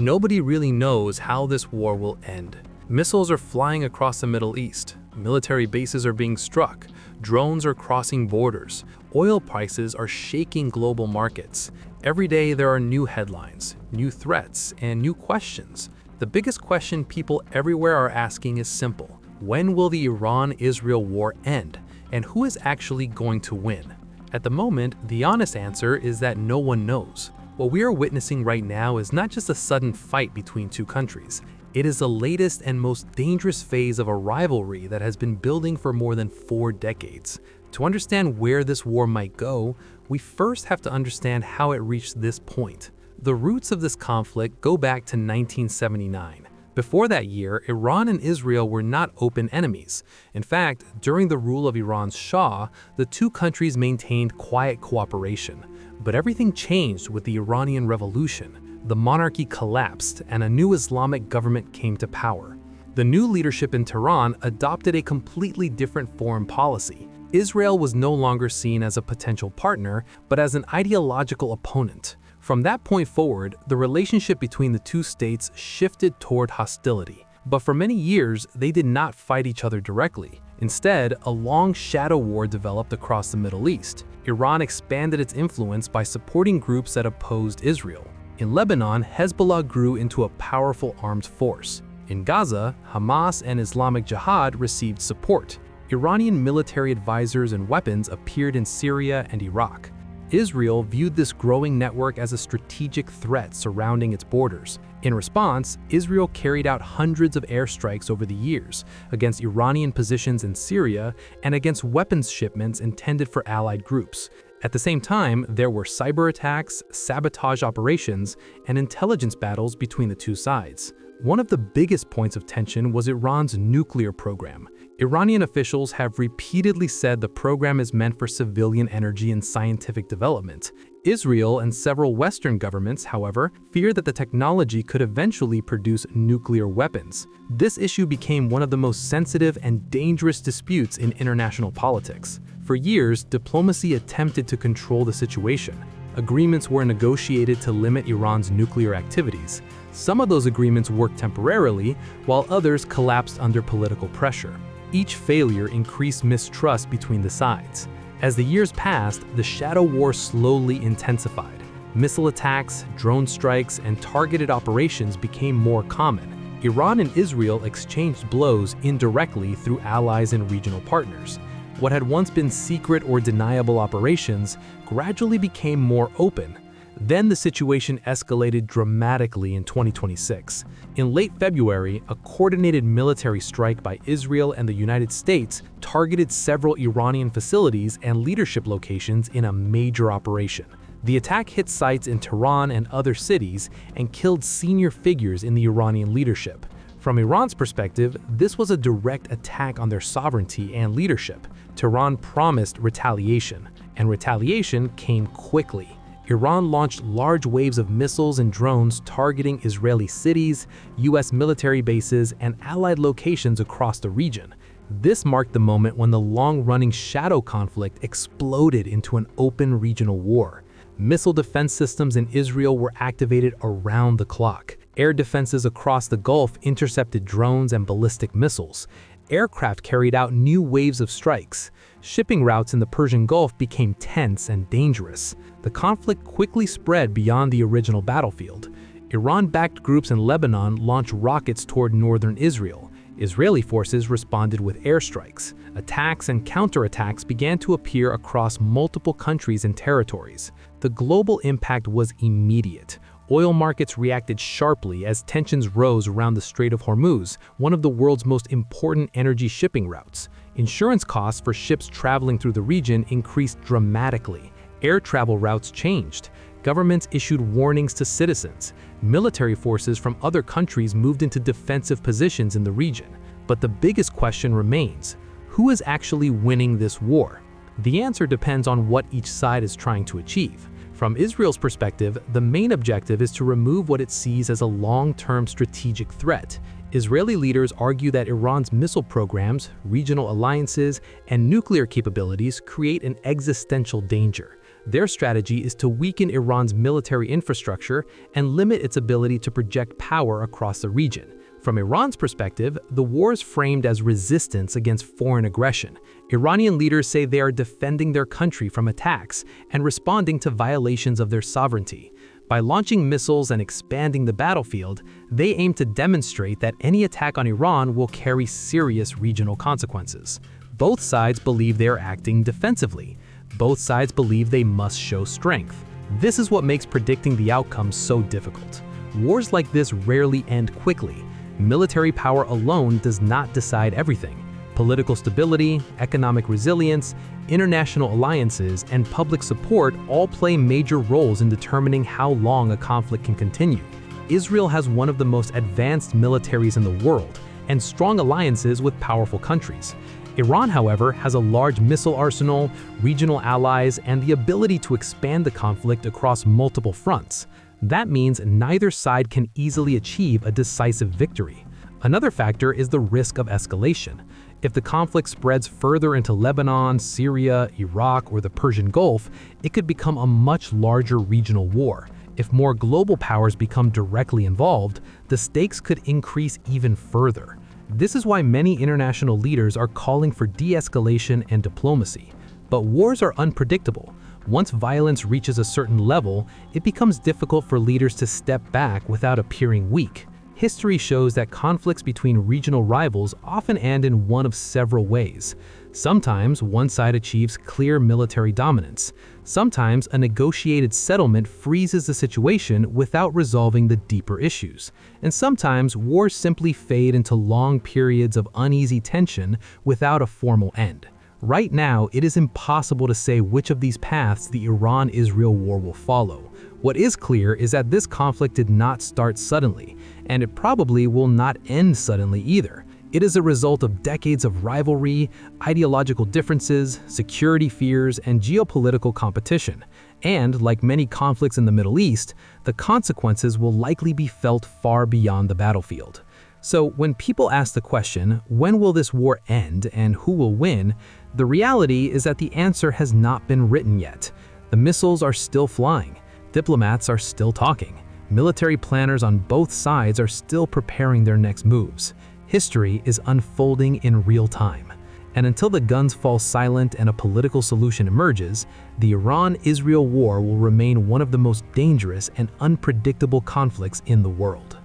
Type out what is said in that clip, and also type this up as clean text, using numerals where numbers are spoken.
Nobody really knows how this war will end. Missiles are flying across the Middle East. Military bases are being struck. Drones are crossing borders. Oil prices are shaking global markets. Every day there are new headlines, new threats, and new questions. The biggest question people everywhere are asking is simple. When will the Iran-Israel war end? And who is actually going to win? At the moment, the honest answer is that no one knows. What we are witnessing right now is not just a sudden fight between two countries. It is the latest and most dangerous phase of a rivalry that has been building for more than 4 decades. To understand where this war might go, we first have to understand how it reached this point. The roots of this conflict go back to 1979. Before that year, Iran and Israel were not open enemies. In fact, during the rule of Iran's Shah, the two countries maintained quiet cooperation. But everything changed with the Iranian Revolution. The monarchy collapsed and a new Islamic government came to power. The new leadership in Tehran adopted a completely different foreign policy. Israel was no longer seen as a potential partner, but as an ideological opponent. From that point forward, the relationship between the two states shifted toward hostility. But for many years, they did not fight each other directly. Instead, a long shadow war developed across the Middle East. Iran expanded its influence by supporting groups that opposed Israel. In Lebanon, Hezbollah grew into a powerful armed force. In Gaza, Hamas and Islamic Jihad received support. Iranian military advisors and weapons appeared in Syria and Iraq. Israel viewed this growing network as a strategic threat surrounding its borders. In response, Israel carried out hundreds of airstrikes over the years against Iranian positions in Syria and against weapons shipments intended for allied groups. At the same time, there were cyber attacks, sabotage operations, and intelligence battles between the two sides. One of the biggest points of tension was Iran's nuclear program. Iranian officials have repeatedly said the program is meant for civilian energy and scientific development. Israel and several Western governments, however, fear that the technology could eventually produce nuclear weapons. This issue became one of the most sensitive and dangerous disputes in international politics. For years, diplomacy attempted to control the situation. Agreements were negotiated to limit Iran's nuclear activities. Some of those agreements worked temporarily, while others collapsed under political pressure. Each failure increased mistrust between the sides. As the years passed, the shadow war slowly intensified. Missile attacks, drone strikes, and targeted operations became more common. Iran and Israel exchanged blows indirectly through allies and regional partners. What had once been secret or deniable operations gradually became more open. Then the situation escalated dramatically in 2026. In late February, a coordinated military strike by Israel and the United States targeted several Iranian facilities and leadership locations in a major operation. The attack hit sites in Tehran and other cities and killed senior figures in the Iranian leadership. From Iran's perspective, this was a direct attack on their sovereignty and leadership. Tehran promised retaliation, and retaliation came quickly. Iran launched large waves of missiles and drones targeting Israeli cities, US military bases, and allied locations across the region. This marked the moment when the long-running shadow conflict exploded into an open regional war. Missile defense systems in Israel were activated around the clock. Air defenses across the Gulf intercepted drones and ballistic missiles. Aircraft carried out new waves of strikes. Shipping routes in the Persian Gulf became tense and dangerous. The conflict quickly spread beyond the original battlefield. Iran-backed groups in Lebanon launched rockets toward northern Israel. Israeli forces responded with airstrikes. Attacks and counterattacks began to appear across multiple countries and territories. The global impact was immediate. Oil markets reacted sharply as tensions rose around the Strait of Hormuz, one of the world's most important energy shipping routes. Insurance costs for ships traveling through the region increased dramatically. Air travel routes changed. Governments issued warnings to citizens. Military forces from other countries moved into defensive positions in the region. But the biggest question remains: who is actually winning this war? The answer depends on what each side is trying to achieve. From Israel's perspective, the main objective is to remove what it sees as a long-term strategic threat. Israeli leaders argue that Iran's missile programs, regional alliances, and nuclear capabilities create an existential danger. Their strategy is to weaken Iran's military infrastructure and limit its ability to project power across the region. From Iran's perspective, the war is framed as resistance against foreign aggression. Iranian leaders say they are defending their country from attacks and responding to violations of their sovereignty. By launching missiles and expanding the battlefield, they aim to demonstrate that any attack on Iran will carry serious regional consequences. Both sides believe they are acting defensively. Both sides believe they must show strength. This is what makes predicting the outcome so difficult. Wars like this rarely end quickly. Military power alone does not decide everything. Political stability, economic resilience, international alliances, and public support all play major roles in determining how long a conflict can continue. Israel has one of the most advanced militaries in the world and strong alliances with powerful countries. Iran, however, has a large missile arsenal, regional allies, and the ability to expand the conflict across multiple fronts. That means neither side can easily achieve a decisive victory. Another factor is the risk of escalation. If the conflict spreads further into Lebanon, Syria, Iraq, or the Persian Gulf, it could become a much larger regional war. If more global powers become directly involved, the stakes could increase even further. This is why many international leaders are calling for de-escalation and diplomacy. But wars are unpredictable. Once violence reaches a certain level, it becomes difficult for leaders to step back without appearing weak. History shows that conflicts between regional rivals often end in one of several ways. Sometimes one side achieves clear military dominance. Sometimes a negotiated settlement freezes the situation without resolving the deeper issues. And sometimes wars simply fade into long periods of uneasy tension without a formal end. Right now, it is impossible to say which of these paths the Iran-Israel war will follow. What is clear is that this conflict did not start suddenly, and it probably will not end suddenly either. It is a result of decades of rivalry, ideological differences, security fears, and geopolitical competition. And, like many conflicts in the Middle East, the consequences will likely be felt far beyond the battlefield. So when people ask the question, when will this war end and who will win, the reality is that the answer has not been written yet. The missiles are still flying. Diplomats are still talking. Military planners on both sides are still preparing their next moves. History is unfolding in real time. And until the guns fall silent and a political solution emerges, the Iran-Israel war will remain one of the most dangerous and unpredictable conflicts in the world.